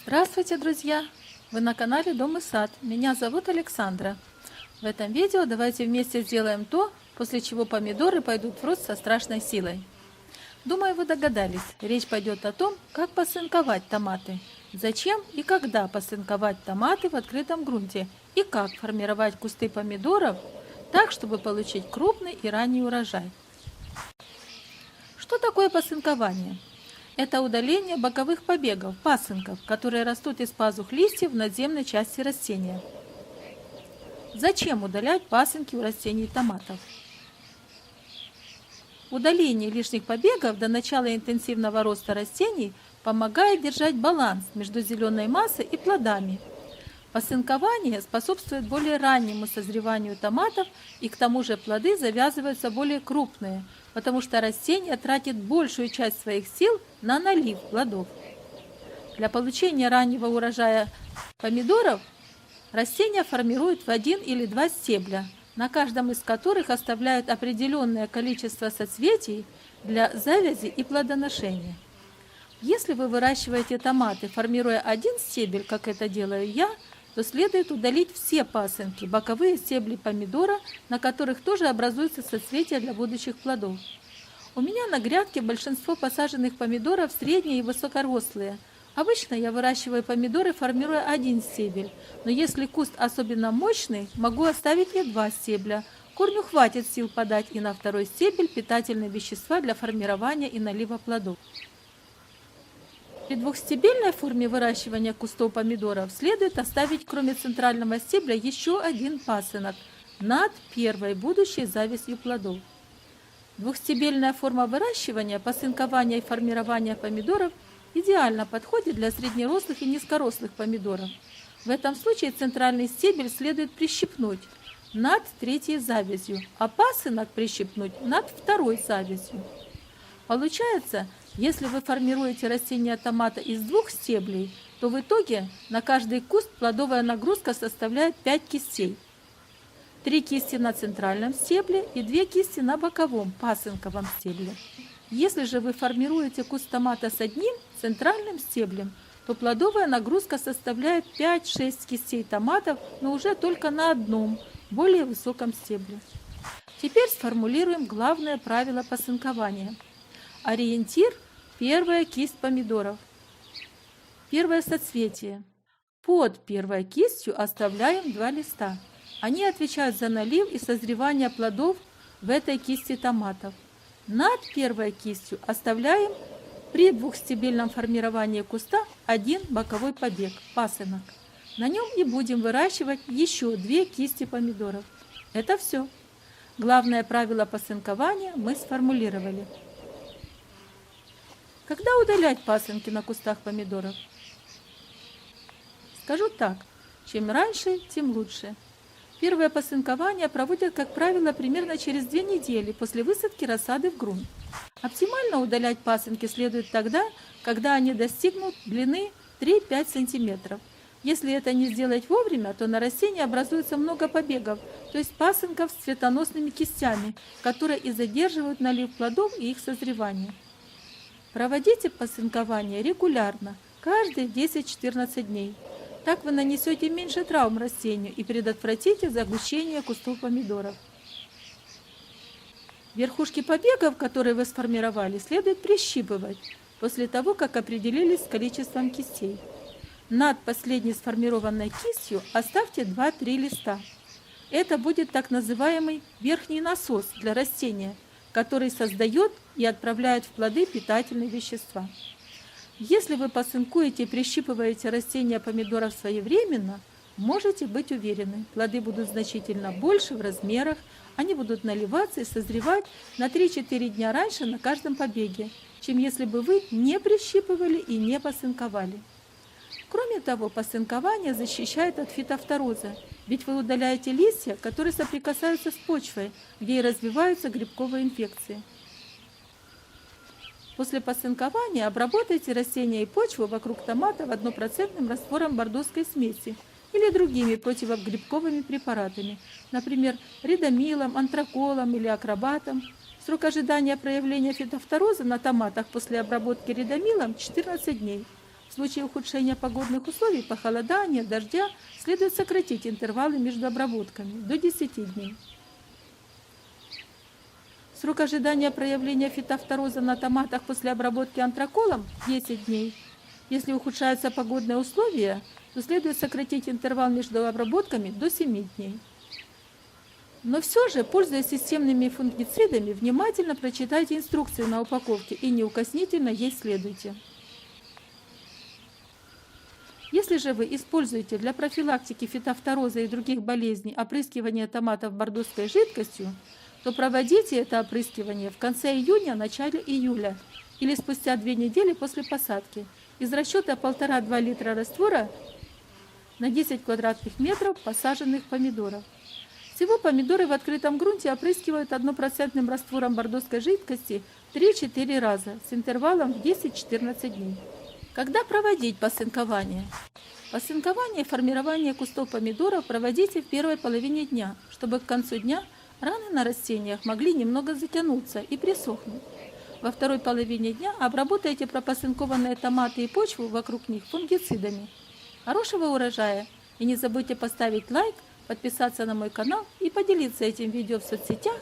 Здравствуйте, друзья! Вы на канале Дом и сад. Меня зовут Александра. В этом видео давайте вместе сделаем то, после чего помидоры пойдут в рост со страшной силой. Думаю, вы догадались, речь пойдет о том, как посынковать томаты, зачем и когда посынковать томаты в открытом грунте и как формировать кусты помидоров так, чтобы получить крупный и ранний урожай. Что такое посынкование? Это удаление боковых побегов, пасынков, которые растут из пазух листьев в надземной части растения. Зачем удалять пасынки у растений томатов? Удаление лишних побегов до начала интенсивного роста растений помогает держать баланс между зеленой массой и плодами. Посынкование способствует более раннему созреванию томатов, и к тому же плоды завязываются более крупные, потому что растение тратит большую часть своих сил на налив плодов. Для получения раннего урожая помидоров растения формируют в 1 или 2 стебля, на каждом из которых оставляют определенное количество соцветий для завязи и плодоношения. Если вы выращиваете томаты, формируя один стебель, как это делаю я, то следует удалить все пасынки, боковые стебли помидора, на которых тоже образуются соцветия для будущих плодов. У меня на грядке большинство посаженных помидоров средние и высокорослые. Обычно я выращиваю помидоры, формируя один стебель, но если куст особенно мощный, могу оставить и 2 стебля. Корню хватит сил подать и на второй стебель питательные вещества для формирования и налива плодов. При двухстебельной форме выращивания кустов помидоров следует оставить, кроме центрального стебля, еще один пасынок над первой будущей завязью плодов. Двухстебельная форма выращивания, посынкования и формирования помидоров идеально подходит для среднерослых и низкорослых помидоров. В этом случае центральный стебель следует прищипнуть над третьей завязью, а пасынок прищипнуть над второй завязью. Получается, если вы формируете растение томата из 2 стеблей, то в итоге на каждый куст плодовая нагрузка составляет 5 кистей. 3 кисти на центральном стебле и 2 кисти на боковом пасынковом стебле. Если же вы формируете куст томата с одним центральным стеблем, то плодовая нагрузка составляет 5-6 кистей томатов, но уже только на одном, более высоком стебле. Теперь сформулируем главное правило посынкования. Ориентир – первая кисть помидоров. Первое соцветие. Под первой кистью оставляем 2 листа. Они отвечают за налив и созревание плодов в этой кисти томатов. Над первой кистью оставляем при двухстебельном формировании куста 1 боковой побег, пасынок. На нем и будем выращивать еще 2 кисти помидоров. Это все. Главное правило посынкования мы сформулировали. Когда удалять пасынки на кустах помидоров? Скажу так, чем раньше, тем лучше. Первое посынкование проводят, как правило, примерно через 2 недели после высадки рассады в грунт. Оптимально удалять пасынки следует тогда, когда они достигнут длины 3-5 см. Если это не сделать вовремя, то на растении образуется много побегов, то есть пасынков с цветоносными кистями, которые и задерживают налив плодов и их созревание. Проводите посынкование регулярно, каждые 10-14 дней. Так вы нанесете меньше травм растению и предотвратите загущение кустов помидоров. Верхушки побегов, которые вы сформировали, следует прищипывать после того, как определились с количеством кистей. Над последней сформированной кистью оставьте 2-3 листа. Это будет так называемый верхний насос для растения, который создает и отправляет в плоды питательные вещества. Если вы посынкуете и прищипываете растения помидоров своевременно, можете быть уверены, плоды будут значительно больше в размерах, они будут наливаться и созревать на 3-4 дня раньше на каждом побеге, чем если бы вы не прищипывали и не посынковали. Кроме того, посынкование защищает от фитофтороза, ведь вы удаляете листья, которые соприкасаются с почвой, где и развиваются грибковые инфекции. После посынкования обработайте растения и почву вокруг томатов 1% раствором бордоской смеси или другими противогрибковыми препаратами, например, ридомилом, антраколом или акробатом. Срок ожидания проявления фитофтороза на томатах после обработки ридомилом 14 дней. В случае ухудшения погодных условий, похолодания, дождя, следует сократить интервалы между обработками до 10 дней. Срок ожидания проявления фитофтороза на томатах после обработки антраколом – 10 дней. Если ухудшаются погодные условия, то следует сократить интервал между обработками до 7 дней. Но все же, пользуясь системными фунгицидами, внимательно прочитайте инструкцию на упаковке и неукоснительно ей следуйте. Если же вы используете для профилактики фитофтороза и других болезней опрыскивание томатов бордоской жидкостью, то проводите это опрыскивание в конце июня, начале июля или спустя 2 недели после посадки из расчета 1,5-2 литра раствора на 10 квадратных метров посаженных помидоров. Всего помидоры в открытом грунте опрыскивают 1% раствором бордоской жидкости 3-4 раза с интервалом в 10-14 дней. Когда проводить посынкование? Посынкование и формирование кустов помидоров проводите в первой половине дня, чтобы к концу дня раны на растениях могли немного затянуться и присохнуть. Во второй половине дня обработайте пропосынкованные томаты и почву вокруг них фунгицидами. Хорошего урожая! И не забудьте поставить лайк, подписаться на мой канал и поделиться этим видео в соцсетях.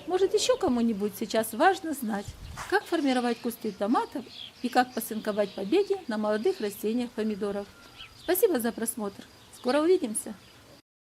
Может, еще кому-нибудь сейчас важно знать, как формировать кусты томатов и как посынковать побеги на молодых растениях помидоров. Спасибо за просмотр. Скоро увидимся!